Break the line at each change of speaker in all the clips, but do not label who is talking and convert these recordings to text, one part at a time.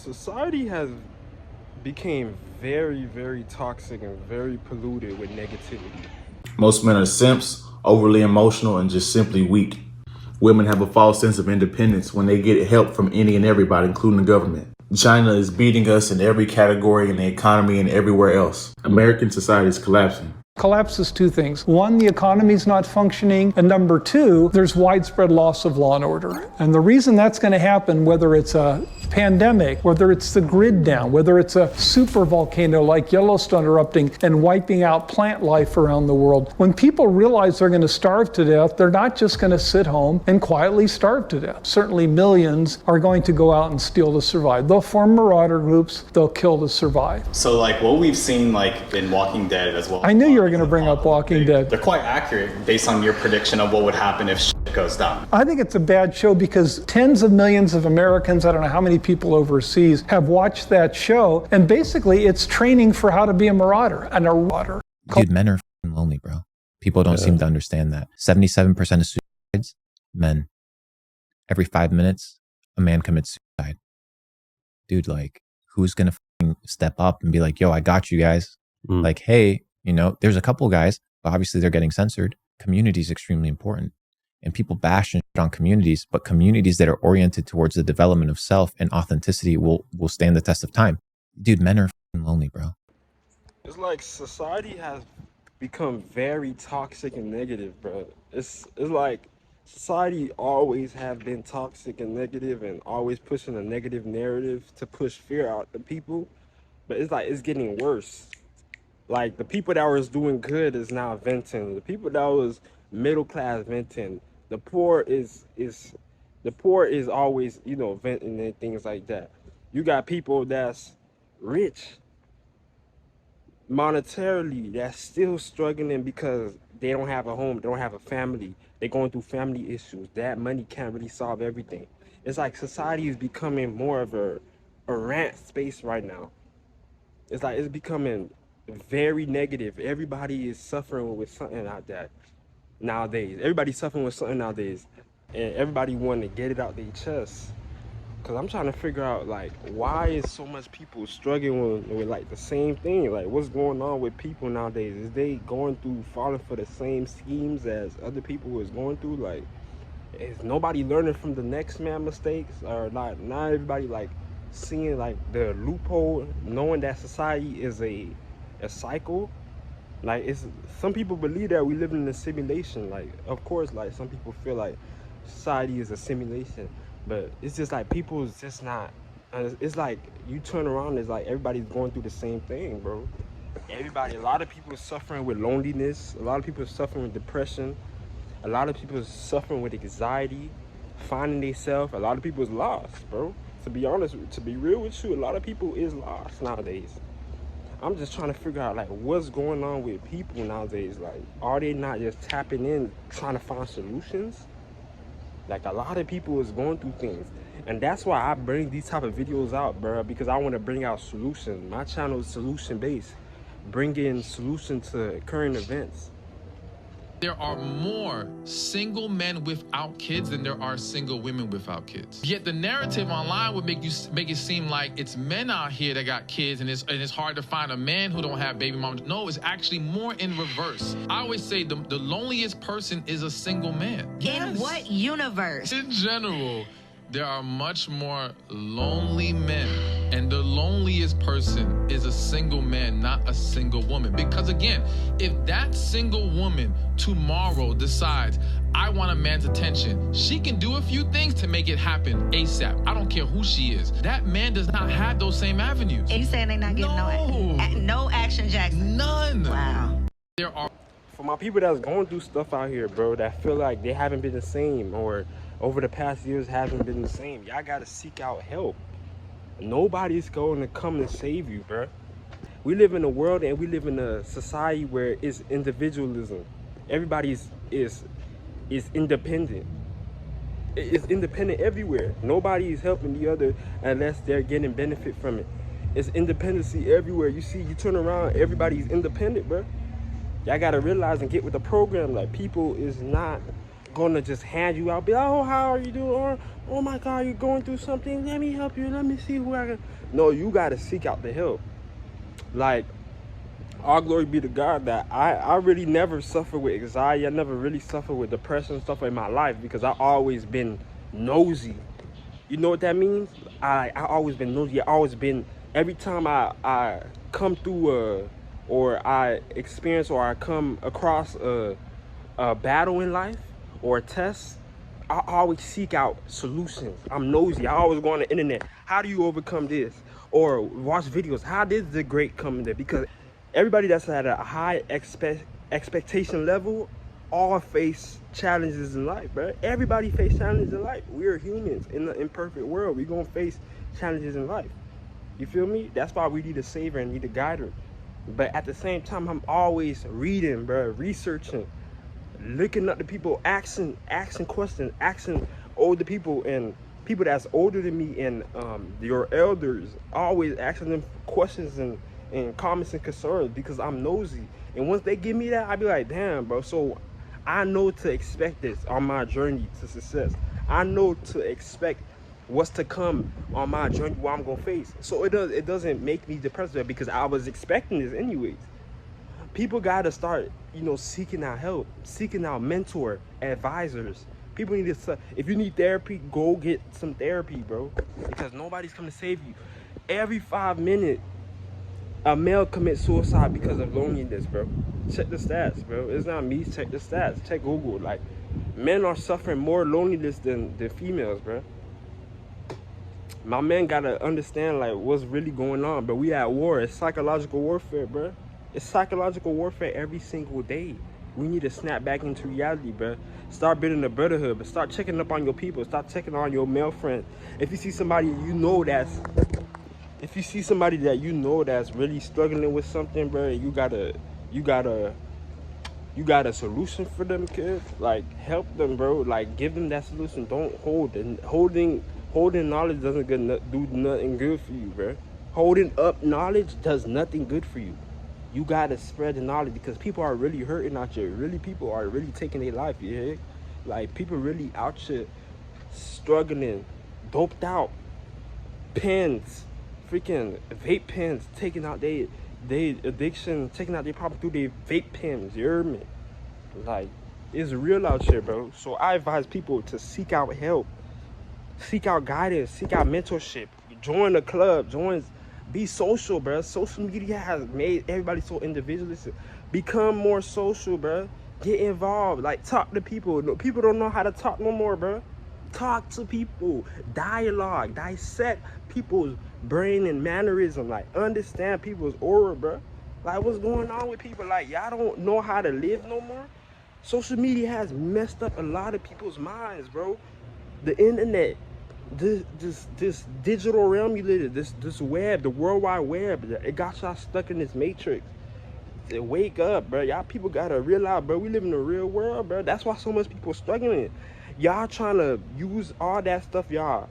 Society has became very, very toxic and very polluted with negativity.
Most men are simps, overly emotional, and just simply weak. Women have a false sense of independence when they get help from any and everybody, including the government. China is beating us in every category in the economy and everywhere else. American society is collapsing.
Collapses two things. One, the economy's not functioning. And number two, there's widespread loss of law and order. And the reason that's going to happen, whether it's a pandemic, whether it's the grid down, whether it's a super volcano like Yellowstone erupting and wiping out plant life around the world, when people realize they're going to starve to death, they're not just going to sit home and quietly starve to death. Certainly millions are going to go out and steal to survive. They'll form marauder groups, they'll kill to survive.
So like what we've seen like in Walking Dead as well.
I knew you were going to bring up Walking Dead.
They're quite accurate based on your prediction of what would happen if shit goes down.
I think it's a bad show because tens of millions of Americans, I don't know how many people overseas, have watched that show. And basically, it's training for how to be a marauder and a marauder.
Dude, men are f***ing lonely, bro. People don't seem to understand that. 77% of suicides, men. Every 5 minutes, a man commits suicide. Dude, like, who's going to f***ing step up and be like, yo, I got you guys. Like, hey, you know, there's a couple guys, but obviously they're getting censored. Community is extremely important. And people bash and shit on communities, but communities that are oriented towards the development of self and authenticity will stand the test of time. Dude, men are f***ing lonely, bro.
It's like society has become very toxic and negative, bro. It's like society always have been toxic and negative and always pushing a negative narrative to push fear out the people. But it's like it's getting worse. Like the people that was doing good is now venting. The people that was middle class venting. The poor is always, you know, venting and things like that. You got people that's rich monetarily that's still struggling because they don't have a home, they don't have a family. They're going through family issues. That money can't really solve everything. It's like society is becoming more of a rant space right now. It's like it's becoming very negative. Everybody is suffering with something out there nowadays. Everybody's suffering with something nowadays. And everybody want to get it out their chest. Cause I'm trying to figure out like why is so much people struggling with like the same thing? Like what's going on with people nowadays? Is they going through falling for the same schemes as other people is going through? Like is nobody learning from the next man mistakes? Or like not everybody like seeing like the loophole, knowing that society is a cycle? Like it's some people believe that we live in a simulation. Like of course like some people feel like society is a simulation, but it's just like people is just not it's like you turn around, it's like everybody's going through the same thing, bro. A lot of people are suffering with loneliness, a lot of people are suffering with depression, a lot of people are suffering with anxiety, finding themselves. A lot of people is lost, bro. To be honest, to be real with you, a lot of people is lost nowadays. I'm just trying to figure out like what's going on with people nowadays. Like, are they not just tapping in, trying to find solutions? Like a lot of people is going through things, and that's why I bring these type of videos out, bro. Because I want to bring out solutions. My channel is solution based, bringing solution to current events.
There are more single men without kids than there are single women without kids. Yet the narrative online would make it seem like it's men out here that got kids and it's hard to find a man who don't have baby moms. No, it's actually more in reverse. I always say the loneliest person is a single man.
In what universe?
In general, there are much more lonely men, and the loneliest person is a single man, not a single woman. Because again, if that single woman tomorrow decides, I want a man's attention, she can do a few things to make it happen ASAP. I don't care who she is. That man does not have those same avenues.
And you saying they not getting no action, Jackson?
None.
Wow.
There are.
For my people that's going through stuff out here, bro, that feel like they haven't been the same or over the past years haven't been the same, y'all gotta seek out help. Nobody's going to come and save you, bro. We live in a world and we live in a society where it's individualism. Everybody is independent. It's independent everywhere. Nobody is helping the other unless they're getting benefit from it. It's independency everywhere. You see, you turn around, everybody's independent, bro. Y'all gotta realize and get with the program. Like people is not gonna just hand you out, be like, oh, how are you doing? Or, oh my God, you're going through something. Let me help you. Let me see who I can. No, you gotta seek out the help. Like, all glory be to God that I really never suffered with anxiety. I never really suffered with depression and stuff in my life because I always been nosy. You know what that means? I always been nosy. I always been, every time I come through or I experience or I come across a battle in life or a test, I always seek out solutions. I'm nosy. I always go on the internet. How do you overcome this? Or watch videos. How did the great come in there? Because everybody that's at a high expectation level all face challenges in life, bro. Everybody face challenges in life. We are humans in the imperfect world. We're gonna face challenges in life. You feel me? That's why we need a savior and need a guider. But at the same time, I'm always reading, bro, researching, looking up to people, asking questions, asking older people and people that's older than me and your elders, always asking them questions and comments and concerns because I'm nosy. And once they give me that, I be like, damn, bro. So I know to expect this on my journey to success. I know to expect what's to come on my journey, what I'm gonna face. So it doesn't make me depressed because I was expecting this anyways. People gotta start, seeking out help, seeking out mentor, advisors. People need to, if you need therapy, go get some therapy, bro. Because nobody's coming to save you. Every 5 minutes, a male commits suicide because of loneliness, bro. Check the stats, bro. It's not me. Check the stats. Check Google. Like, men are suffering more loneliness than females, bro. My men gotta understand like what's really going on, but we at war. It's psychological warfare, bro. It's psychological warfare every single day. We need to snap back into reality, bro. Start building a brotherhood, but start checking up on your people. Start checking on your male friends. If you see somebody that's really struggling with something, bro, you got a solution for them, kids. Like, help them, bro. Like, give them that solution. Don't hold. And holding knowledge doesn't do nothing good for you, bro. Holding up knowledge does nothing good for you. You gotta spread the knowledge because people are really hurting out here. People are really taking their life, you hear? Like, people really out here struggling, doped out, pens, freaking vape pens, taking out their addiction, taking out their problem through their vape pens, you hear me? Like, it's real out here, bro. So I advise people to seek out help, seek out guidance, seek out mentorship, join a club, be social, bro. Social media has made everybody so individualistic. Become more social, bro. Get involved. Like, talk to people. People don't know how to talk no more, bro. Talk to people. Dialogue. Dissect people's brain and mannerism. Like, understand people's aura, bro. Like, what's going on with people? Like, y'all don't know how to live no more. Social media has messed up a lot of people's minds, bro. The internet. This digital realm you live in, this web, the World Wide Web, it got y'all stuck in this matrix. Wake up, bro. Y'all people gotta realize, bro, we live in the real world, bro. That's why so much people struggling. Y'all trying to use all that stuff y'all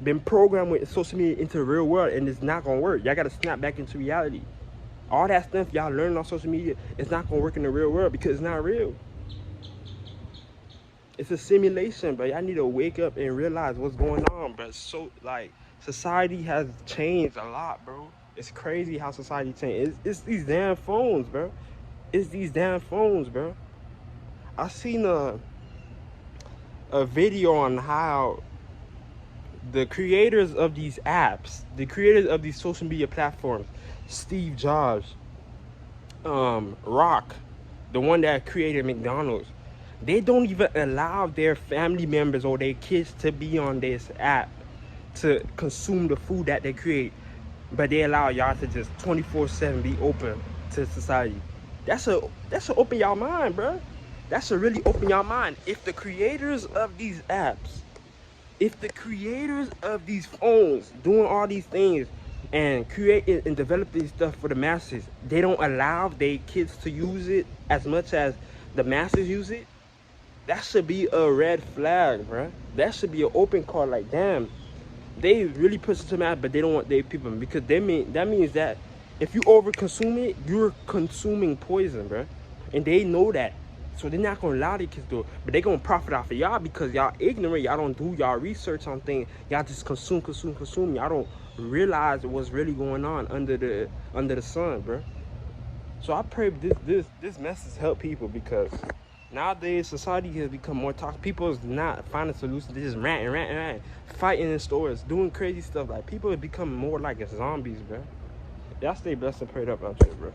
been programmed with social media into the real world, and it's not gonna work. Y'all gotta snap back into reality. All that stuff y'all learning on social media, it's not gonna work in the real world because it's not real. It's a simulation, but y'all need to wake up and realize what's going on, bro. So, like, society has changed a lot, bro. It's crazy how society changed. It's these damn phones, bro. It's these damn phones, bro. I seen a video on how the creators of these apps, the creators of these social media platforms, Steve Jobs, Rock, the one that created McDonald's, they don't even allow their family members or their kids to be on this app to consume the food that they create, but they allow y'all to just 24/7 be open to society. That should open y'all mind, bro. That should really open y'all mind. If the creators of these apps, if the creators of these phones doing all these things and create and develop this stuff for the masses, they don't allow their kids to use it as much as the masses use it, that should be a red flag, bro. That should be an open call. Like, damn, they really push it to math, but they don't want their people, because that means that if you over consume it, you're consuming poison, bro, and they know that. So they're not gonna allow their kids to do it, but they gonna profit off of y'all because y'all ignorant. Y'all don't do y'all research on things. Y'all just consume. Y'all don't realize what's really going on under the sun, bro. So I pray this message help people, because nowadays society has become more toxic. People is not finding solutions. They just ranting, fighting in stores, doing crazy stuff. Like, people are becoming more like zombies, bro. Y'all stay blessed and prayed up out there, bro.